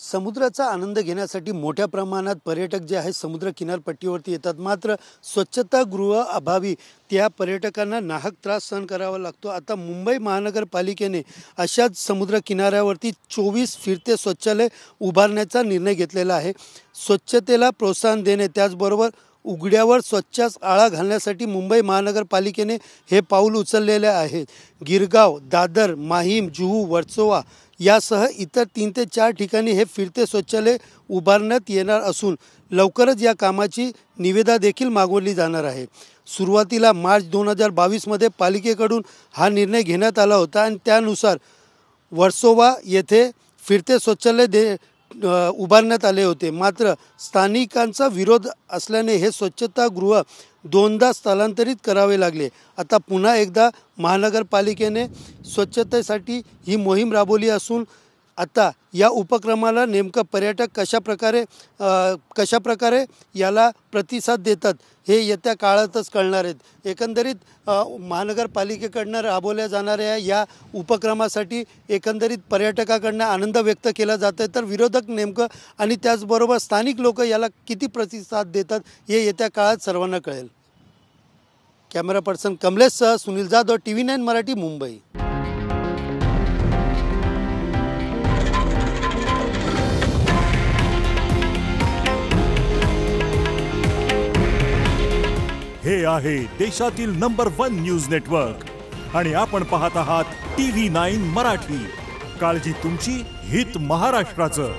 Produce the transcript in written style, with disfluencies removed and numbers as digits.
समुद्राचा आनंद घेण्यासाठी मोठ्या प्रमाणात पर्यटक जे आहेत समुद्र किनारपट्टीवरती येतात, मात्र स्वच्छतागृह अभावी त्या पर्यटकांना नाहक त्रास सहन करावा लागतो। आता मुंबई महानगरपालिकेने अशाच समुद्र किनाऱ्यावरती 24 फिरते शौचालय उभारण्याचा निर्णय घेतलेला आहे। स्वच्छतेला प्रोत्साहन देणे त्याचबरोबर उघड्यावर स्वच्छास आळा घालण्यासाठी मुंबई महानगरपालिकेने हे पाऊल उचललेले आहे। गिरगाव, दादर, माहीम, जुहू, वर्सोवा यासह इतर 3 ते 4 ठिकाणी हे फिरते शौचालय उभारण्यात येणार असून लवकरच या कामाची निविदा देखील मागवली जाणार आहे। सुरुवातीला मार्च 2022 मध्ये पालिकेकडून हा निर्णय घेण्यात आला होता आणि त्यानुसार वर्सोवा येथे फिरते शौचालय उभारण्यात आले होते, मात्र स्थानिकांचा विरोध असल्याने हे स्वच्छतागृह 2दा स्थलांतरित करावे लागले। आता पुन्हा एकदा महानगरपालिकेने स्वच्छतेसाठी ही मोहीम राबवली असून आता या उपक्रमाला नेमका पर्यटक कशा प्रकारे याला प्रतिसाद देतात हे येत्या काळातच कळणार आहे। एकंदरीत महानगरपालिकेकडून राबवल्या जाणाऱ्या या उपक्रमासाठी एकंदरीत पर्यटकाकडून आनंद व्यक्त केला जातो, तर विरोधक नेमकं आणि त्याचबरोबर स्थानिक लोक याला किती प्रतिसाद देतात हे येत्या काळात सर्वांना कळेल। कॅमेरा पर्सन कमलेशसह सुनील जाधव, TV9 मराठी, मुंबई। हे आहे देशातील नंबर 1 न्यूज नेटवर्क आणि आपण पाहत आहात TV9 मराठी। काळजी तुमची, हित महाराष्ट्राचं।